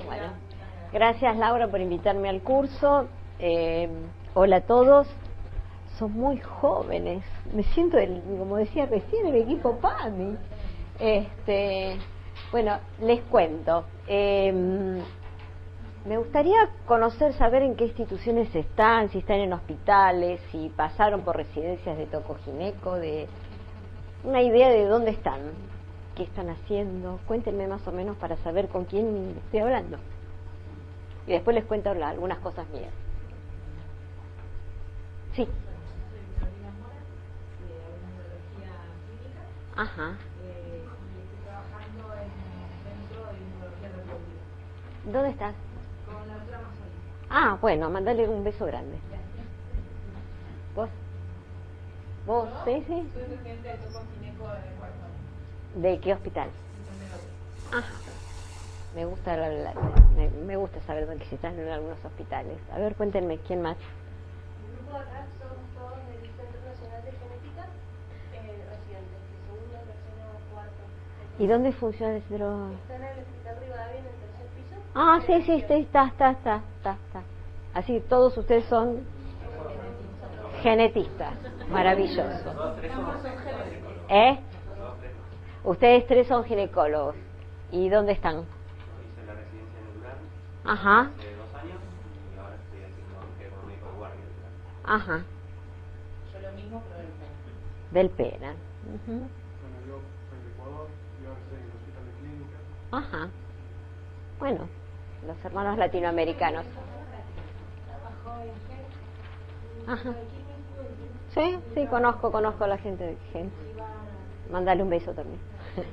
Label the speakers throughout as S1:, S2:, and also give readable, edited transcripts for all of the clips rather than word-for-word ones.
S1: Bueno, gracias Laura por invitarme al curso. Hola a todos. Son muy jóvenes. Me siento, como decía recién, el equipo PAMI. Bueno, les cuento. Me gustaría conocer, saber en qué instituciones están, si están en hospitales, si pasaron por residencias de tocogineco, de una idea de dónde están, qué están haciendo. Cuéntenme más o menos para saber con quién estoy hablando. Y después les cuento algunas cosas mías. Sí.
S2: Soy Carolina Mora, de Neurología Clínica.
S1: Ajá.
S2: Y estoy trabajando en el Centro de Inmunología Reproductiva.
S1: ¿Dónde estás?
S2: Con la doctora Mazzoli.
S1: Ah, bueno, mandale un beso grande. ¿Vos? ¿Vos?
S2: ¿No?
S1: ¿Sí?
S2: Soy residente de tocogineco en el cuarto.
S1: ¿De qué hospital? Ajá. Me gusta me gusta saber dónde están en algunos hospitales. A ver, cuéntenme, ¿quién más?
S3: El grupo de acá somos todos del Centro Nacional de Genética, residentes, de segundo, tercero, cuarto.
S1: ¿Y dónde funciona el centro?
S3: Está en el Hospital Rivadavia, en el tercer piso.
S1: Ah, sí, está. Así, todos ustedes son genetistas. Maravilloso. ¿Eh? Ustedes tres son ginecólogos. ¿Y dónde están?
S4: Hice la residencia en Durán
S1: Ajá.
S4: hace 2 años y ahora estoy haciendo un médico de guardia.
S1: Ajá.
S2: Yo lo mismo, pero del PEN.
S1: Del PENA.
S5: Bueno, yo soy de Ecuador, yo ahora estoy en el hospital de clínica.
S1: Ajá. Bueno, los hermanos latinoamericanos. Ajá. Sí, conozco a la gente de Gen. Mándale un beso también.
S2: Yo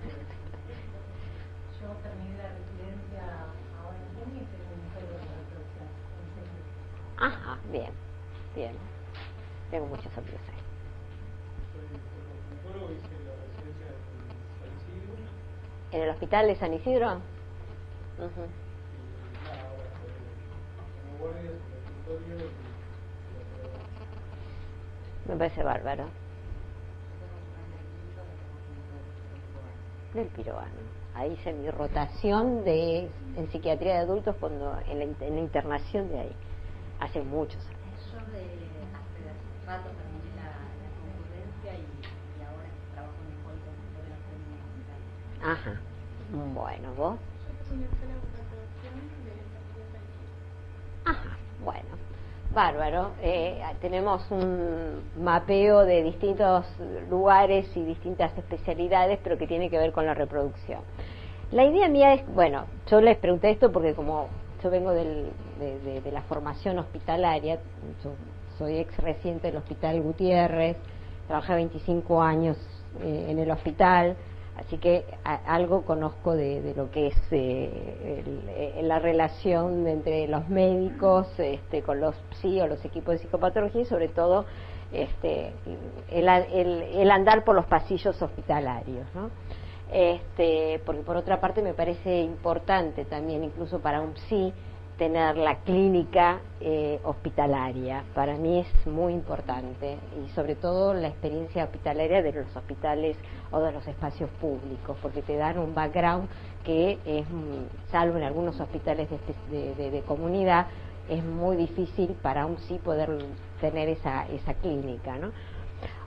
S2: terminé la residencia ahora en junio y soy mujer de reproducción.
S1: Ajá, bien. Tengo muchos amigos ahí.
S5: Soy ginecólogo, hice la residencia en San Isidro.
S1: ¿En el hospital de San Isidro?
S5: Y nada, ahora estoy como guardia en el consultorio
S1: Me parece bárbaro. Del Piroano. Ahí hice mi rotación en psiquiatría de adultos cuando en la internación de ahí. Hace muchos años.
S6: Yo hace rato terminé la concurrencia y ahora trabajo en el hall de la clínica.
S1: Ajá. Bueno, ¿vos? Ajá, bueno. Bárbaro. Tenemos un mapeo de distintos lugares y distintas especialidades, pero que tiene que ver con la reproducción. La idea mía es, bueno, yo les pregunté esto porque como yo vengo de la formación hospitalaria, yo soy ex reciente del Hospital Gutiérrez, trabajé 25 años en el hospital, así que algo conozco de lo que es la relación entre los médicos con los psi o los equipos de psicopatología y sobre todo el andar por los pasillos hospitalarios, ¿no? Porque por otra parte me parece importante también, incluso para un psi, tener la clínica hospitalaria. Para mí es muy importante, y sobre todo la experiencia hospitalaria de los hospitales o de los espacios públicos, porque te dan un background que es, salvo en algunos hospitales de comunidad, es muy difícil para un psi poder tener esa clínica, ¿no?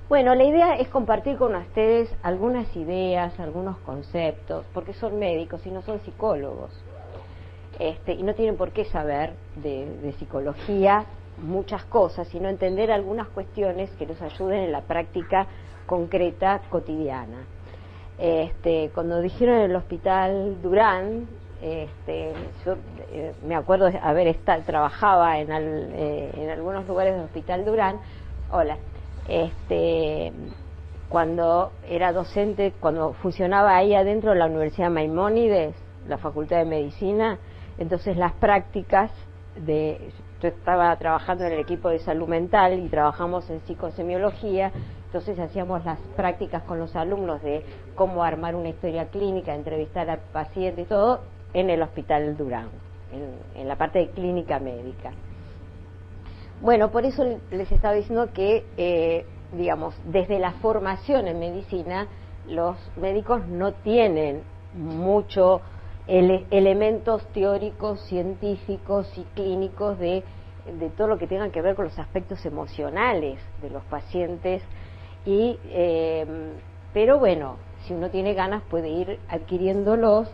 S1: Bueno, la idea es compartir con ustedes algunas ideas, algunos conceptos, porque son médicos y no son psicólogos. Y no tienen por qué saber de psicología muchas cosas, sino entender algunas cuestiones que los ayuden en la práctica concreta cotidiana. Cuando dijeron en el Hospital Durán, yo me acuerdo de trabajaba en algunos lugares del Hospital Durán. Hola. Cuando era docente, cuando funcionaba ahí adentro de la Universidad Maimónides, la Facultad de Medicina, entonces las prácticas yo estaba trabajando en el equipo de salud mental y trabajamos en psicosemiología, entonces hacíamos las prácticas con los alumnos de cómo armar una historia clínica, entrevistar al paciente y todo, en el Hospital Durán, en la parte de clínica médica. Bueno, por eso les estaba diciendo que, desde la formación en medicina, los médicos no tienen mucho elementos teóricos, científicos y clínicos de todo lo que tenga que ver con los aspectos emocionales de los pacientes. Y pero bueno, si uno tiene ganas puede ir adquiriéndolos,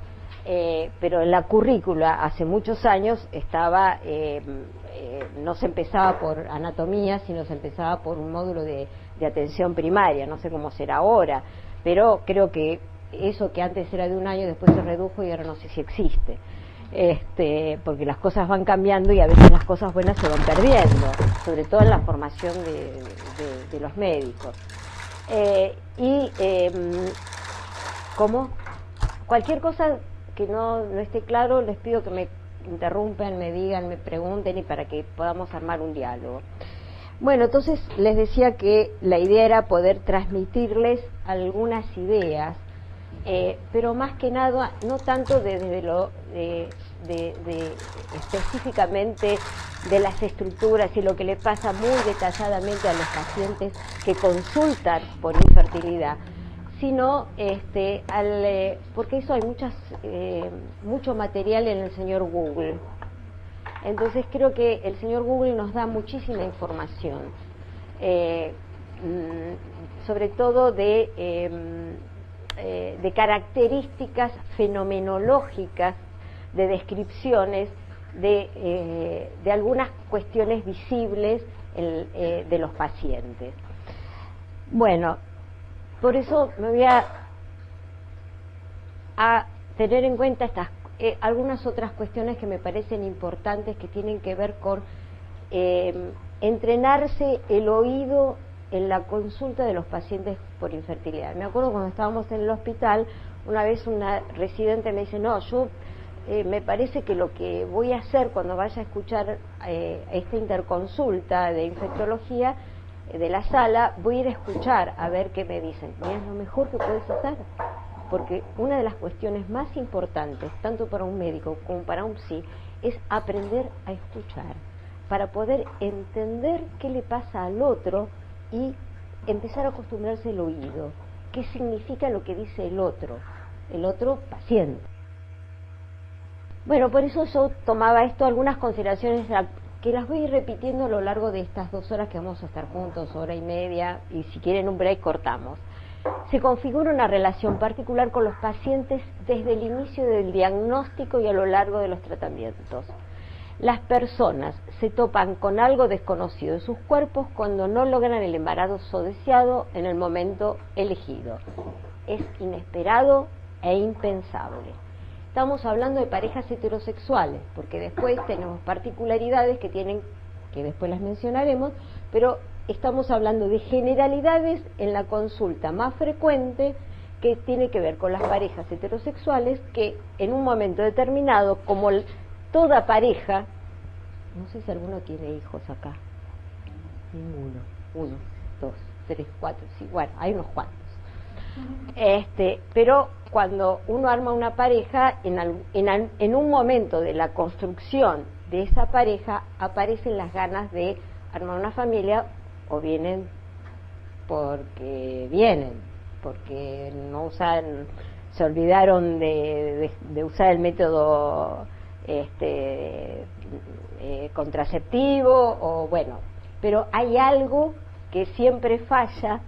S1: pero en la currícula hace muchos años estaba, no se empezaba por anatomía, sino se empezaba por un módulo de atención primaria. No sé cómo será ahora, pero creo que eso que antes era de un año después se redujo y ahora no sé si existe, porque las cosas van cambiando y a veces las cosas buenas se van perdiendo, sobre todo en la formación de los médicos. Como cualquier cosa que no esté claro, les pido que me interrumpan, me digan, me pregunten, y para que podamos armar un diálogo. Bueno, entonces les decía que la idea era poder transmitirles algunas ideas, pero más que nada, no tanto desde lo específicamente de las estructuras y lo que le pasa muy detalladamente a los pacientes que consultan por infertilidad, sino porque eso hay mucho material en el señor Google. Entonces creo que el señor Google nos da muchísima información, sobre todo de características fenomenológicas, de descripciones de algunas cuestiones visibles de los pacientes. Bueno, por eso me voy a tener en cuenta algunas otras cuestiones que me parecen importantes, que tienen que ver con entrenarse el oído en la consulta de los pacientes por infertilidad. Me acuerdo cuando estábamos en el hospital, una vez una residente me dice, no, yo me parece que lo que voy a hacer cuando vaya a escuchar esta interconsulta de infectología de la sala, voy a ir a escuchar a ver qué me dicen. Y es lo mejor que puedes hacer, porque una de las cuestiones más importantes, tanto para un médico como para un psi, es aprender a escuchar, para poder entender qué le pasa al otro y empezar a acostumbrarse al oído, qué significa lo que dice el otro paciente. Bueno, por eso yo tomaba algunas consideraciones que las voy a ir repitiendo a lo largo de estas 2 horas que vamos a estar juntos, 1 hora y media, y si quieren un break cortamos. Se configura una relación particular con los pacientes desde el inicio del diagnóstico y a lo largo de los tratamientos. Las personas se topan con algo desconocido de sus cuerpos cuando no logran el embarazo deseado en el momento elegido. Es inesperado e impensable. Estamos hablando de parejas heterosexuales, porque después tenemos particularidades que después las mencionaremos, pero estamos hablando de generalidades en la consulta más frecuente, que tiene que ver con las parejas heterosexuales, que en un momento determinado, como toda pareja, no sé si alguno tiene hijos acá, ninguno, 1, 2, 3, 4, sí, bueno, hay unos cuantos. Pero cuando uno arma una pareja, en un momento de la construcción de esa pareja aparecen las ganas de armar una familia, o vienen porque no usan, se olvidaron de usar el método contraceptivo, o bueno, pero hay algo que siempre falla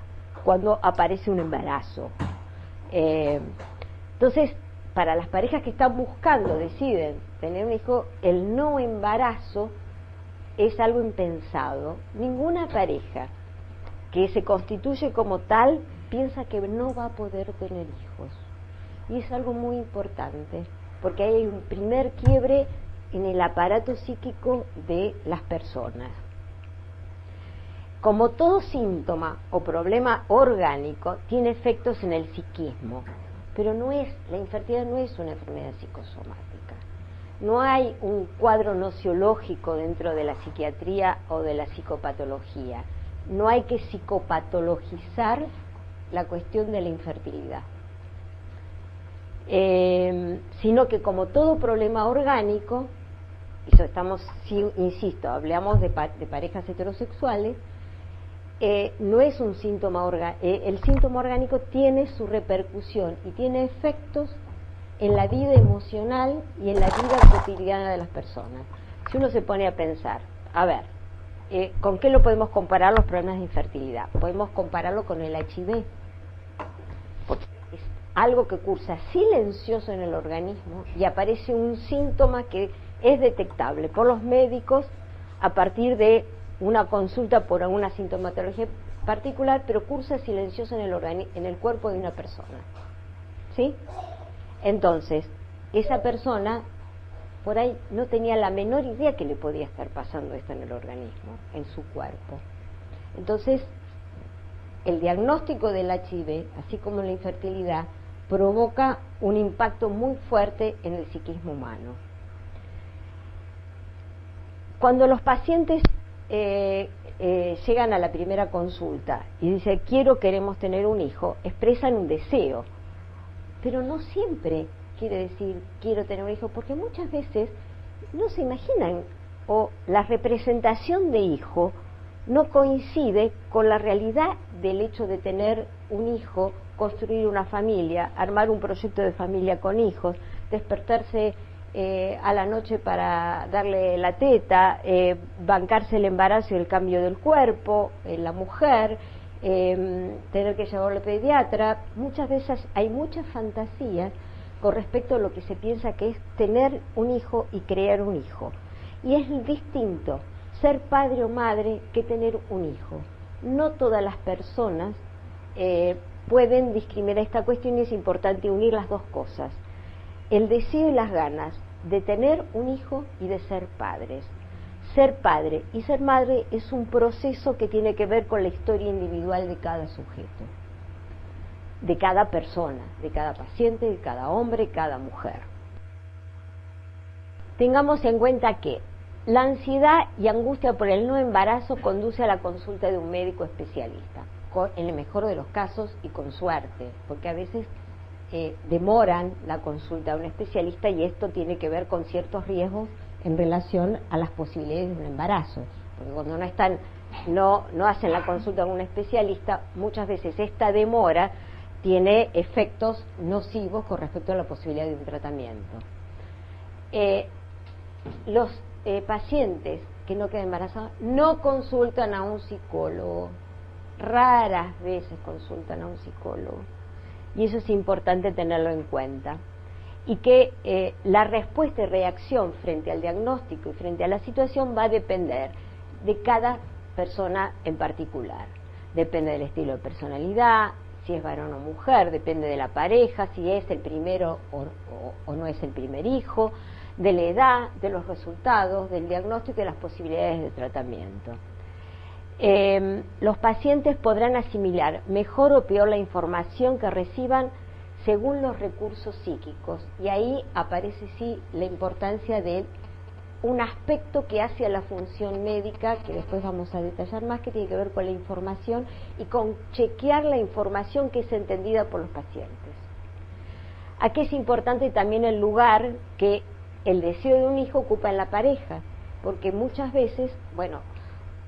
S1: cuando aparece un embarazo. Entonces, para las parejas que están buscando, deciden tener un hijo, el no embarazo es algo impensado. Ninguna pareja que se constituye como tal piensa que no va a poder tener hijos. Y es algo muy importante, porque ahí hay un primer quiebre en el aparato psíquico de las personas. Como todo síntoma o problema orgánico, tiene efectos en el psiquismo, pero la infertilidad no es una enfermedad psicosomática. No hay un cuadro nociológico dentro de la psiquiatría o de la psicopatología. No hay que psicopatologizar la cuestión de la infertilidad. Sino que como todo problema orgánico, insisto, hablamos de parejas heterosexuales, no es un síntoma orgánico. El síntoma orgánico tiene su repercusión y tiene efectos en la vida emocional y en la vida cotidiana de las personas. Si uno se pone a pensar, a ver, ¿con qué lo podemos comparar los problemas de infertilidad? Podemos compararlo con el HIV, porque es algo que cursa silencioso en el organismo y aparece un síntoma que es detectable por los médicos a partir de una consulta por alguna sintomatología particular, pero cursa silencioso en el cuerpo de una persona, ¿sí? Entonces, esa persona por ahí no tenía la menor idea que le podía estar pasando esto en el organismo, en su cuerpo. Entonces, el diagnóstico del HIV, así como la infertilidad, provoca un impacto muy fuerte en el psiquismo humano. Cuando los pacientes llegan a la primera consulta y dicen queremos tener un hijo, expresan un deseo, pero no siempre quiere decir quiero tener un hijo, porque muchas veces no se imaginan o la representación de hijo no coincide con la realidad del hecho de tener un hijo, construir una familia, armar un proyecto de familia con hijos, despertarse a la noche para darle la teta, bancarse el embarazo y el cambio del cuerpo, la mujer, tener que llevarlo al pediatra. Muchas veces hay muchas fantasías con respecto a lo que se piensa que es tener un hijo y crear un hijo. Y es distinto ser padre o madre que tener un hijo. No todas las personas pueden discriminar esta cuestión y es importante unir las dos cosas. El deseo y las ganas de tener un hijo y de ser padres. Ser padre y ser madre es un proceso que tiene que ver con la historia individual de cada sujeto, de cada persona, de cada paciente, de cada hombre, cada mujer. Tengamos en cuenta que la ansiedad y angustia por el no embarazo conduce a la consulta de un médico especialista, en el mejor de los casos y con suerte, porque a veces demoran la consulta a un especialista y esto tiene que ver con ciertos riesgos en relación a las posibilidades de un embarazo, porque cuando no hacen la consulta con un especialista, muchas veces esta demora tiene efectos nocivos con respecto a la posibilidad de un tratamiento. Los pacientes que no quedan embarazados no consultan a un psicólogo, raras veces consultan a un psicólogo, y eso es importante tenerlo en cuenta, y que la respuesta y reacción frente al diagnóstico y frente a la situación va a depender de cada persona en particular. Depende del estilo de personalidad, si es varón o mujer, depende de la pareja, si es el primero o no es el primer hijo, de la edad, de los resultados, del diagnóstico y de las posibilidades de tratamiento. Los pacientes podrán asimilar mejor o peor la información que reciban según los recursos psíquicos, y ahí aparece sí la importancia de un aspecto que hace a la función médica, que después vamos a detallar más, que tiene que ver con la información y con chequear la información que es entendida por los pacientes. Aquí es importante también el lugar que el deseo de un hijo ocupa en la pareja, porque muchas veces, bueno,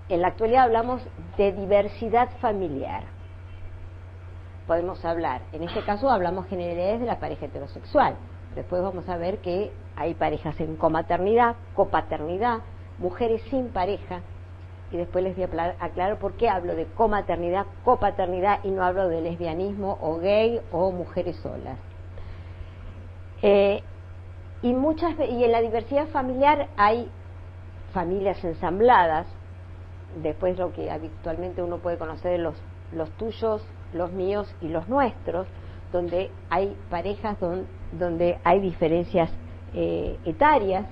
S1: en la actualidad hablamos de diversidad familiar. Podemos hablar, en este caso hablamos generalidades de la pareja heterosexual. Después vamos a ver que hay parejas en comaternidad, copaternidad, mujeres sin pareja, y después les voy a aclarar por qué hablo de comaternidad, copaternidad y no hablo de lesbianismo o gay o mujeres solas. Y en la diversidad familiar hay familias ensambladas, después lo que habitualmente uno puede conocer de los tuyos, los míos y los nuestros, donde hay parejas donde hay diferencias etarias.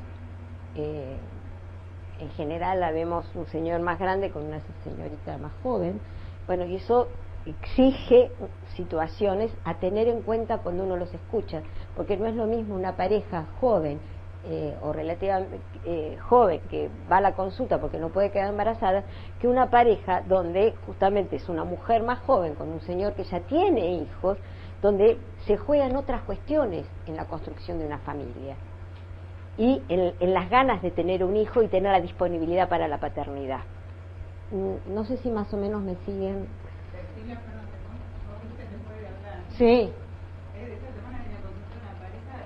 S1: En general la vemos un señor más grande con una señorita más joven. Bueno, y eso exige situaciones a tener en cuenta cuando uno los escucha, porque no es lo mismo una pareja joven o relativamente joven que va a la consulta porque no puede quedar embarazada, que una pareja donde justamente es una mujer más joven con un señor que ya tiene hijos, donde se juegan otras cuestiones en la construcción de una familia y en las ganas de tener un hijo y tener la disponibilidad para la paternidad. No sé si más o menos me siguen. Sí.
S2: Esta semana vine a consultar a una pareja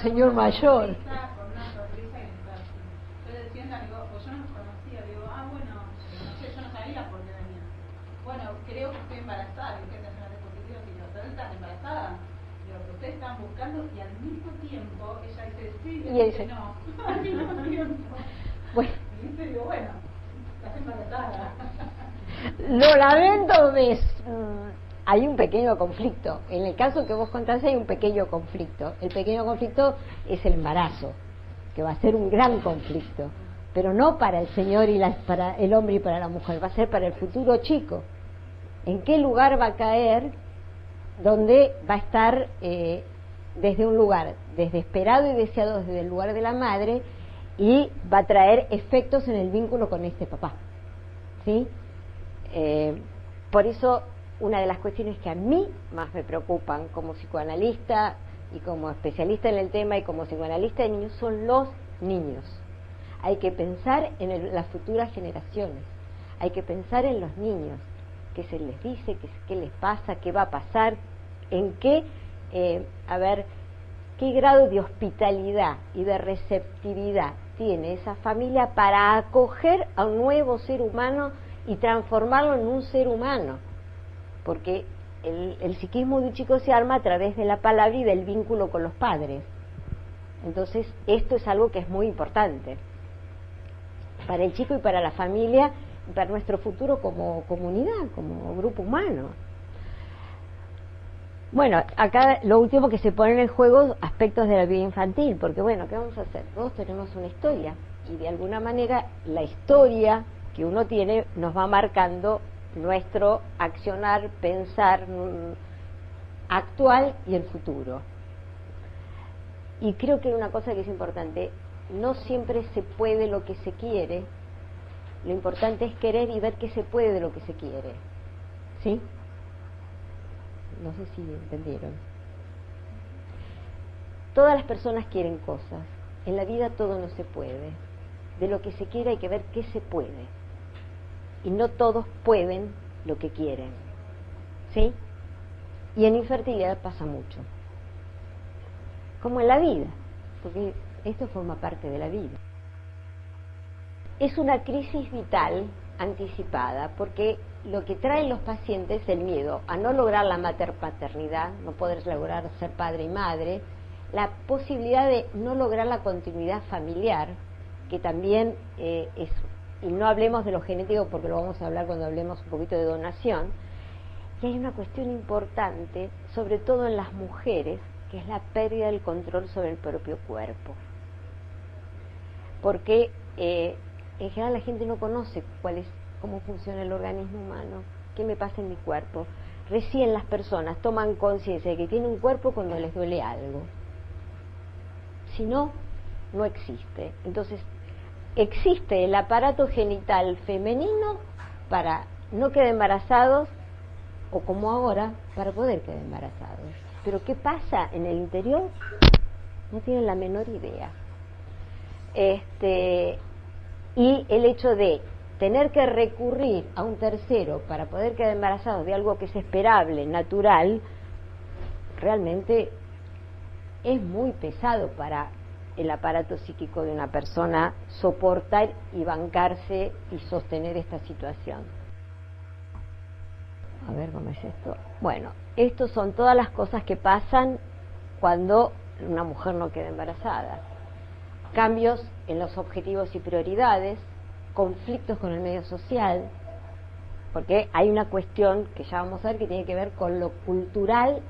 S1: señor mayor.
S2: Con una sonrisa y está así. Yo le decía, digo, pues yo no los conocía, digo, bueno, no sé, yo no sabía por qué venía. Bueno, creo que estoy embarazada, y que te hacen dispositivos y yo, ¿pero estás embarazada? Digo, que ustedes están buscando y al mismo tiempo ella dice, sí, y él dice, no, al mismo tiempo.
S1: Bueno.
S2: Y dice, digo, bueno, estás embarazada.
S1: Lo lamento, hay un pequeño conflicto. En el caso que vos contás hay un pequeño conflicto. El pequeño conflicto es el embarazo, que va a ser un gran conflicto, pero no para el señor y para el hombre y para la mujer, va a ser para el futuro chico. ¿En qué lugar va a caer? Donde va a estar desde un lugar desesperado y deseado desde el lugar de la madre, y va a traer efectos en el vínculo con este papá, ¿sí? Por eso una de las cuestiones que a mí más me preocupan como psicoanalista y como especialista en el tema y como psicoanalista de niños son los niños. Hay que pensar en las futuras generaciones, hay que pensar en los niños, qué se les dice, qué les pasa, qué va a pasar, en qué, qué grado de hospitalidad y de receptividad tiene esa familia para acoger a un nuevo ser humano y transformarlo en un ser humano, porque el psiquismo de un chico se arma a través de la palabra y del vínculo con los padres. Entonces esto es algo que es muy importante para el chico y para la familia y para nuestro futuro como comunidad, como grupo humano. Bueno, acá lo último que se pone en el juego, aspectos de la vida infantil, porque bueno, ¿qué vamos a hacer? Todos tenemos una historia y de alguna manera la historia que uno tiene nos va marcando nuestro accionar, pensar actual y el futuro. Y creo que una cosa que es importante, no siempre se puede lo que se quiere, lo importante es querer y ver qué se puede de lo que se quiere, ¿sí? No sé si entendieron. Todas las personas quieren cosas, en la vida todo no se puede, de lo que se quiere hay que ver qué se puede, y no todos pueden lo que quieren, ¿sí? Y en infertilidad pasa mucho, como en la vida, porque esto forma parte de la vida. Es una crisis vital anticipada, porque lo que traen los pacientes es el miedo a no lograr la materpaternidad, no poder lograr ser padre y madre, la posibilidad de no lograr la continuidad familiar, que también es, y no hablemos de lo genético porque lo vamos a hablar cuando hablemos un poquito de donación, y hay una cuestión importante, sobre todo en las mujeres, que es la pérdida del control sobre el propio cuerpo, porque en general la gente no conoce cómo funciona el organismo humano, qué me pasa en mi cuerpo. Recién las personas toman conciencia de que tienen un cuerpo cuando les duele algo, si no, no existe. Entonces existe el aparato genital femenino para no quedar embarazados, o como ahora, para poder quedar embarazados. Pero ¿qué pasa en el interior? No tienen la menor idea. Y el hecho de tener que recurrir a un tercero para poder quedar embarazados de algo que es esperable, natural, realmente es muy pesado para el aparato psíquico de una persona soportar y bancarse y sostener esta situación. A ver cómo es esto. Bueno, estos son todas las cosas que pasan cuando una mujer no queda embarazada. Cambios en los objetivos y prioridades, conflictos con el medio social, porque hay una cuestión que ya vamos a ver que tiene que ver con lo cultural,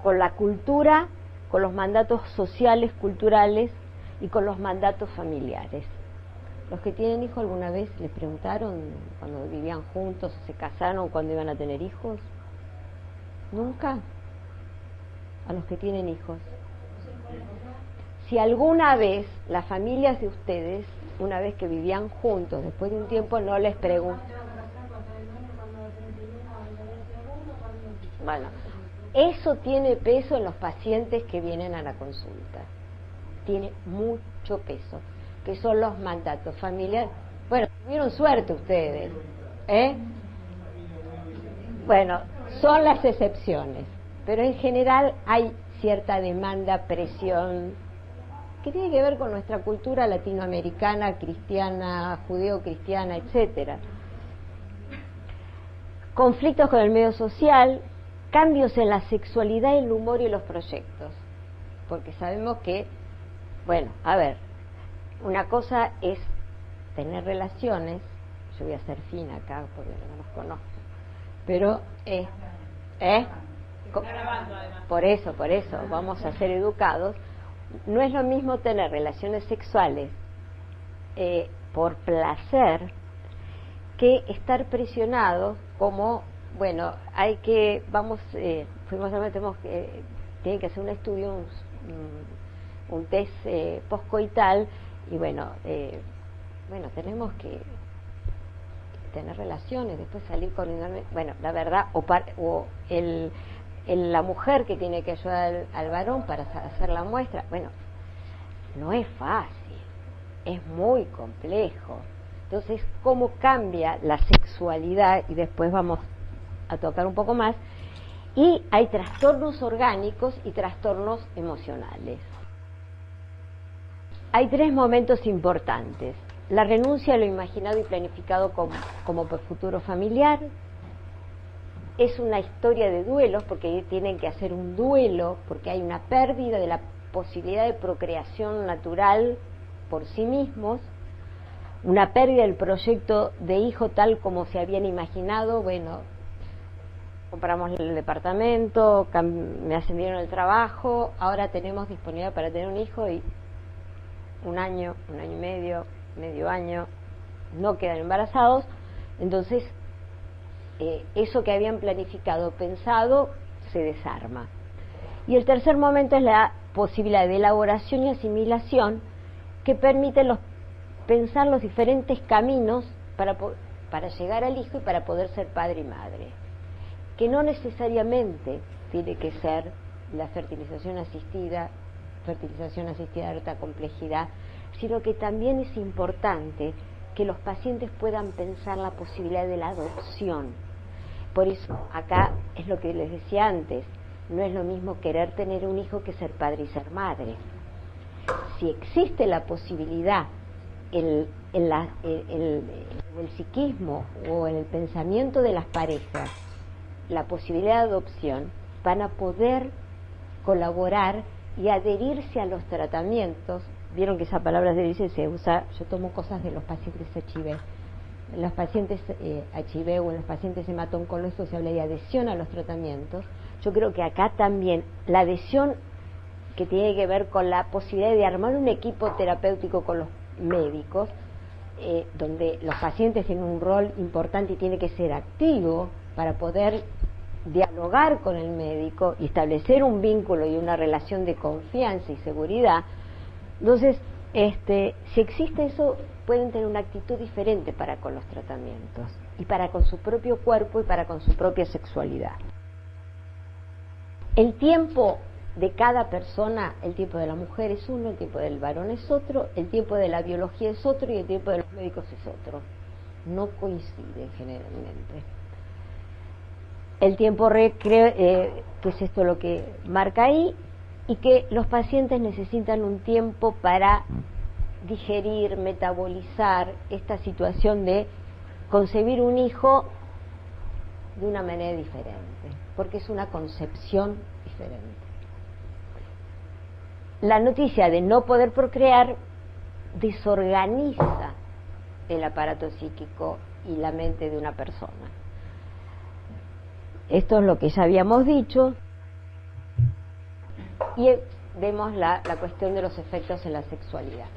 S1: con la cultura, con los mandatos sociales, culturales y con los mandatos familiares. Los que tienen hijos, ¿alguna vez les preguntaron cuando vivían juntos o se casaron cuándo iban a tener hijos? ¿Nunca? A los que tienen hijos. Si alguna vez las familias de ustedes, una vez que vivían juntos, después de un tiempo no les preguntan. Bueno, eso tiene peso en los pacientes que vienen a la consulta. Tiene mucho peso, que son los mandatos familiares. Bueno, tuvieron suerte ustedes, ¿eh? Bueno, son las excepciones, pero en general hay cierta demanda, presión, que tiene que ver con nuestra cultura latinoamericana, cristiana, judeo-cristiana, etcétera. Conflictos con el medio social, cambios en la sexualidad, el humor y los proyectos. Porque sabemos que, bueno, a ver, una cosa es tener relaciones, yo voy a ser fina acá porque no los conozco, pero por eso, vamos a ser educados. No es lo mismo tener relaciones sexuales por placer que estar presionados como, bueno, hay que, tienen que hacer un estudio, un test postcoital, y bueno, tenemos que tener relaciones, después salir con, bueno, la verdad, la mujer que tiene que ayudar al varón para hacer la muestra, bueno, no es fácil, es muy complejo. Entonces, ¿cómo cambia la sexualidad? Y después vamos a tocar un poco más. Y hay trastornos orgánicos y trastornos emocionales. Hay 3 momentos importantes: la renuncia a lo imaginado y planificado como futuro familiar. Es una historia de duelos, porque tienen que hacer un duelo, porque hay una pérdida de la posibilidad de procreación natural por sí mismos, una pérdida del proyecto de hijo tal como se habían imaginado. Bueno, compramos el departamento, me ascendieron el trabajo, ahora tenemos disponibilidad para tener un hijo, y un año y medio año, no quedan embarazados. Entonces, eso que habían planificado, pensado, se desarma. Y el tercer momento es la posibilidad de elaboración y asimilación, que permite pensar los diferentes caminos para llegar al hijo y para poder ser padre y madre, que no necesariamente tiene que ser la fertilización asistida de alta complejidad, sino que también es importante que los pacientes puedan pensar la posibilidad de la adopción. Por eso, acá es lo que les decía antes, no es lo mismo querer tener un hijo que ser padre y ser madre. Si existe la posibilidad en el psiquismo o en el pensamiento de las parejas, la posibilidad de adopción, van a poder colaborar y adherirse a los tratamientos. Vieron que esa palabra adherirse se usa, yo tomo cosas de los pacientes HIV. En los pacientes HIV o en los pacientes hemato-oncológicos se habla de adhesión a los tratamientos. Yo creo que acá también la adhesión, que tiene que ver con la posibilidad de armar un equipo terapéutico con los médicos, donde los pacientes tienen un rol importante y tiene que ser activo para poder dialogar con el médico y establecer un vínculo y una relación de confianza y seguridad. Entonces, si existe eso, pueden tener una actitud diferente para con los tratamientos y para con su propio cuerpo y para con su propia sexualidad. El tiempo de cada persona, el tiempo de la mujer es uno, el tiempo del varón es otro, el tiempo de la biología es otro y el tiempo de los médicos es otro. No coinciden generalmente. El tiempo que es esto lo que marca ahí, y que los pacientes necesitan un tiempo para digerir, metabolizar esta situación de concebir un hijo de una manera diferente, porque es una concepción diferente. La noticia de no poder procrear desorganiza el aparato psíquico y la mente de una persona. Esto es lo que ya habíamos dicho. Y vemos la cuestión de los efectos en la sexualidad.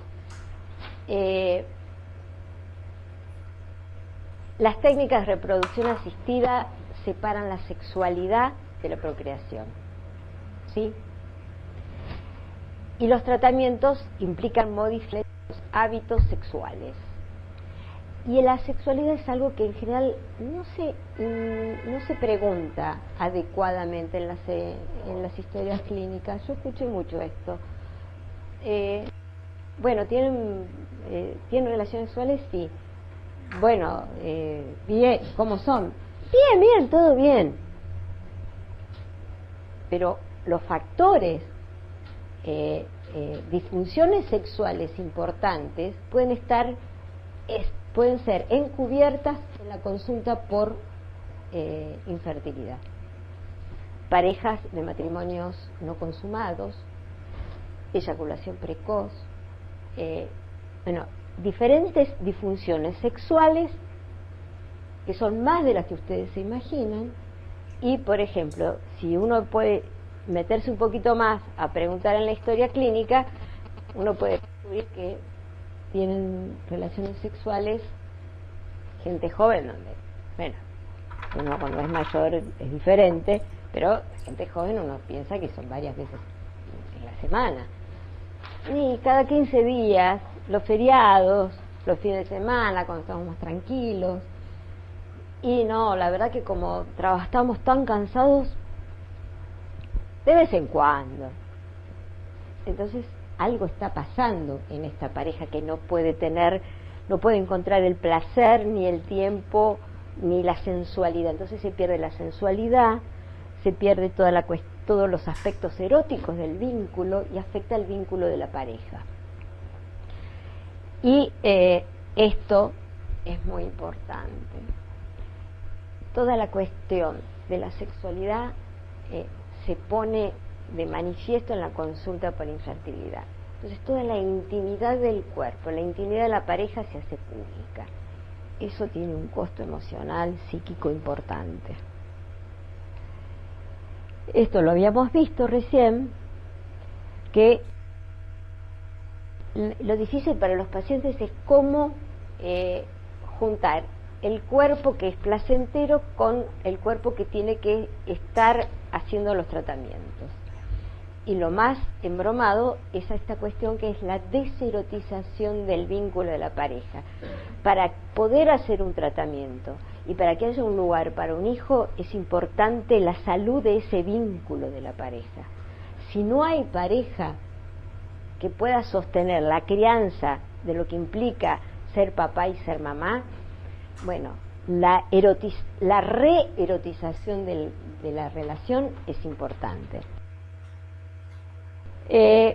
S1: Las técnicas de reproducción asistida separan la sexualidad de la procreación, ¿sí? Y los tratamientos implican modificar los hábitos sexuales. Y la sexualidad es algo que en general no se pregunta adecuadamente en las historias clínicas. Yo escuché mucho esto. Bueno, ¿tienen relaciones sexuales? Sí. Bueno, bien, ¿cómo son? Bien, todo bien. Pero los factores, disfunciones sexuales importantes pueden ser encubiertas en la consulta por infertilidad. Parejas de matrimonios no consumados, eyaculación precoz, diferentes disfunciones sexuales que son más de las que ustedes se imaginan. Y, por ejemplo, si uno puede meterse un poquito más a preguntar en la historia clínica, uno puede descubrir que tienen relaciones sexuales gente joven, donde, bueno, uno cuando es mayor es diferente, pero gente joven uno piensa que son varias veces en la semana. Y cada 15 días, los feriados, los fines de semana, cuando estamos más tranquilos. Y no, la verdad que como estamos tan cansados, de vez en cuando. Entonces, algo está pasando en esta pareja que no puede encontrar el placer, ni el tiempo, ni la sensualidad. Entonces se pierde la sensualidad, se pierde todos los aspectos eróticos del vínculo y afecta el vínculo de la pareja. Y esto es muy importante. Toda la cuestión de la sexualidad se pone de manifiesto en la consulta por infertilidad. Entonces toda la intimidad del cuerpo, la intimidad de la pareja se hace pública. Eso tiene un costo emocional, psíquico importante. Esto lo habíamos visto recién, que lo difícil para los pacientes es cómo juntar el cuerpo que es placentero con el cuerpo que tiene que estar haciendo los tratamientos. Y lo más embromado es esta cuestión que es la deserotización del vínculo de la pareja. Para poder hacer un tratamiento y para que haya un lugar para un hijo es importante la salud de ese vínculo de la pareja. Si no hay pareja que pueda sostener la crianza de lo que implica ser papá y ser mamá, bueno, la re-erotización de la relación es importante.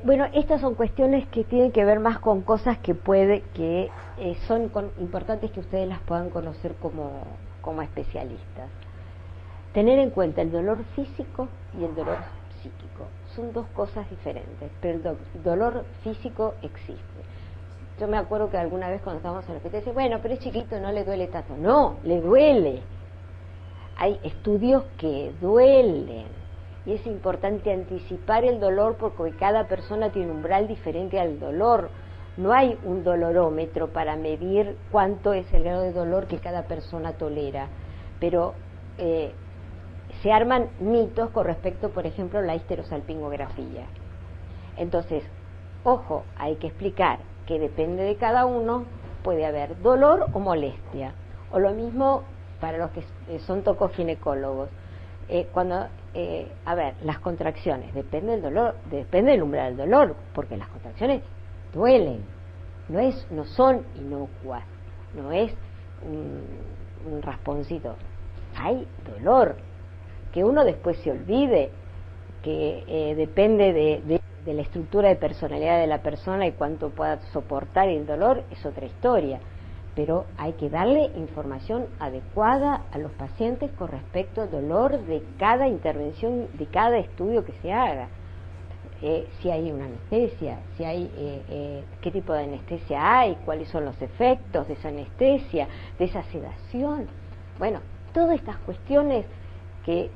S1: Bueno, estas son cuestiones que tienen que ver más con cosas que son importantes que ustedes las puedan conocer como especialistas. Tener en cuenta el dolor físico y el dolor psíquico. Son dos cosas diferentes, pero el dolor físico existe. Yo me acuerdo que alguna vez cuando estábamos en el hospital decía, bueno, pero es chiquito, no le duele tanto. No, le duele. Hay estudios que duelen. Y es importante anticipar el dolor porque cada persona tiene un umbral diferente al dolor. No hay un dolorómetro para medir cuánto es el grado de dolor que cada persona tolera. Pero se arman mitos con respecto, por ejemplo, a la histerosalpingografía. Entonces, ojo, hay que explicar que depende de cada uno, puede haber dolor o molestia. O lo mismo para los que son tocoginecólogos. Las contracciones, depende del dolor, depende del umbral del dolor, porque las contracciones duelen, no son inocuas, no es un rasponcito, hay dolor, que uno después se olvide, que depende de la estructura de personalidad de la persona y cuánto pueda soportar el dolor, es otra historia. Pero hay que darle información adecuada a los pacientes con respecto al dolor de cada intervención, de cada estudio que se haga. Si hay una anestesia, si hay qué tipo de anestesia hay, cuáles son los efectos de esa anestesia, de esa sedación. Bueno, todas estas cuestiones que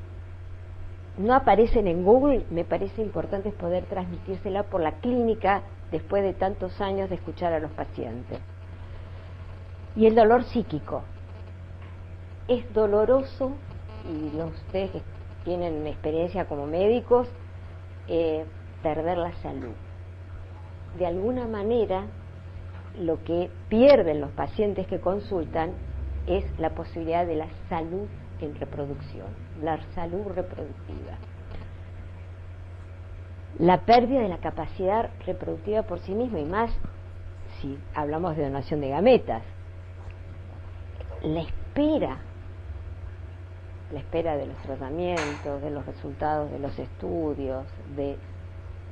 S1: no aparecen en Google, me parece importante poder transmitírsela por la clínica después de tantos años de escuchar a los pacientes. Y el dolor psíquico es doloroso, y ustedes que tienen experiencia como médicos, perder la salud. De alguna manera, lo que pierden los pacientes que consultan es la posibilidad de la salud en reproducción, la salud reproductiva. La pérdida de la capacidad reproductiva por sí misma, y más si hablamos de donación de gametas. La espera la espera de los tratamientos, de los resultados de los estudios, de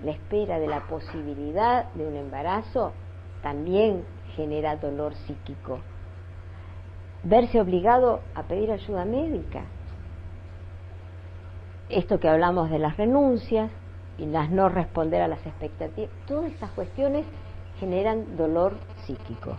S1: la espera de la posibilidad de un embarazo, también genera dolor psíquico. Verse obligado a pedir ayuda médica. Esto que hablamos de las renuncias y las no responder a las expectativas, todas estas cuestiones generan dolor psíquico.